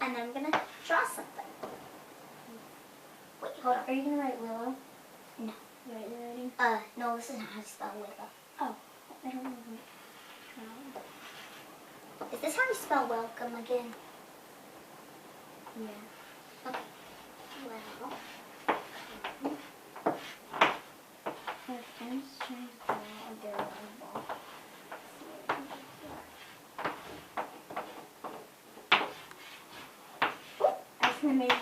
and then I'm going to draw something. Wait, hold on. Are you going to write Willow? No. Wait, you're writing? No, this is not how to spell Willow. Oh, I don't know. Is this how you spell welcome again? Yeah. Okay. Well. I'm just trying to draw a Darrick ball. I just made.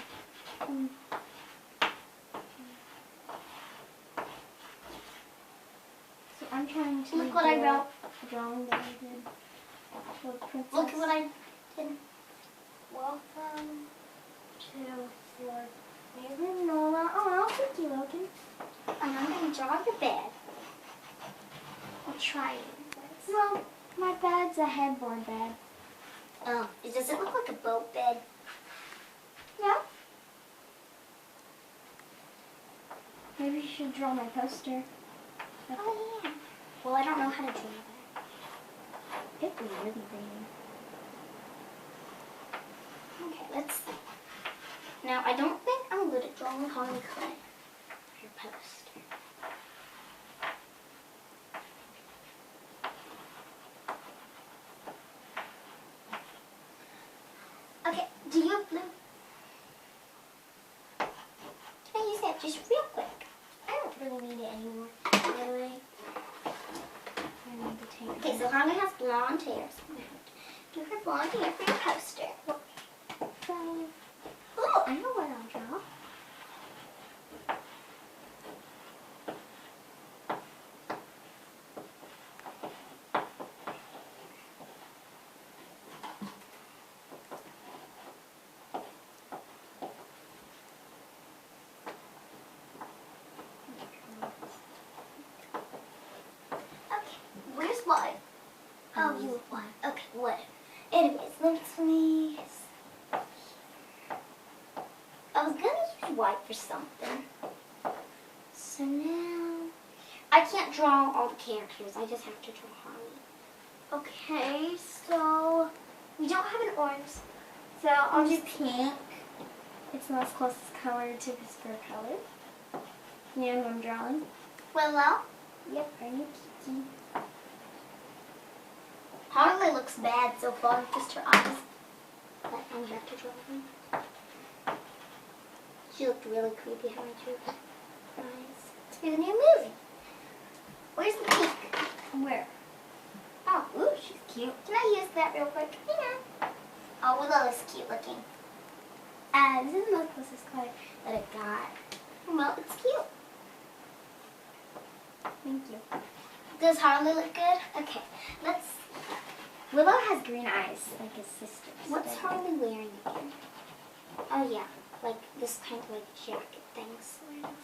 So I'm trying to. Look what I wrote. A drawing that I did. Look at what I did. Welcome to your favorite Nola. Oh, thank you, Logann. And I'm going to draw the bed. I'll try it. Well, my bed's a headboard bed. Oh, does it look like a boat bed? Yeah. Maybe you should draw my poster. Oh, yeah. Well, I don't know how to draw that. It'd be really pretty. Okay, let's see. Now, I don't think I'm good at drawing Harley Cat for your poster. Okay, do you have blue? Can I use that just real quick? I don't really need it anymore. Really? I need to take Okay, so Harley has blonde hair. So I'm going to do her blonde hair for your poster. Oh, I know what I'll draw. Okay, where's what? Oh, you have one. Okay, what? Anyways, let's me. I was gonna use white for something. So now I can't draw all the characters. I just have to draw Harley. Okay, so we don't have an orange, so I'll do pink. It's the most closest color to this fur color. You know what I'm drawing? Willow. Yep, are you Kiki? Harley looks bad so far, just her eyes. But I'm have to draw them. She looked really creepy how I drew her eyes. It's for the new movie. Where's the pink? Where? Oh, ooh, she's cute. Can I use that real quick? Yeah. Oh, Willow is cute looking. This is the most closest color that I got. Well, it's cute. Thank you. Does Harley look good? Okay, let's see. Willow has green eyes, like his sister. What's Harley wearing again? Oh yeah, like this kind of like jacket thing. Sort of.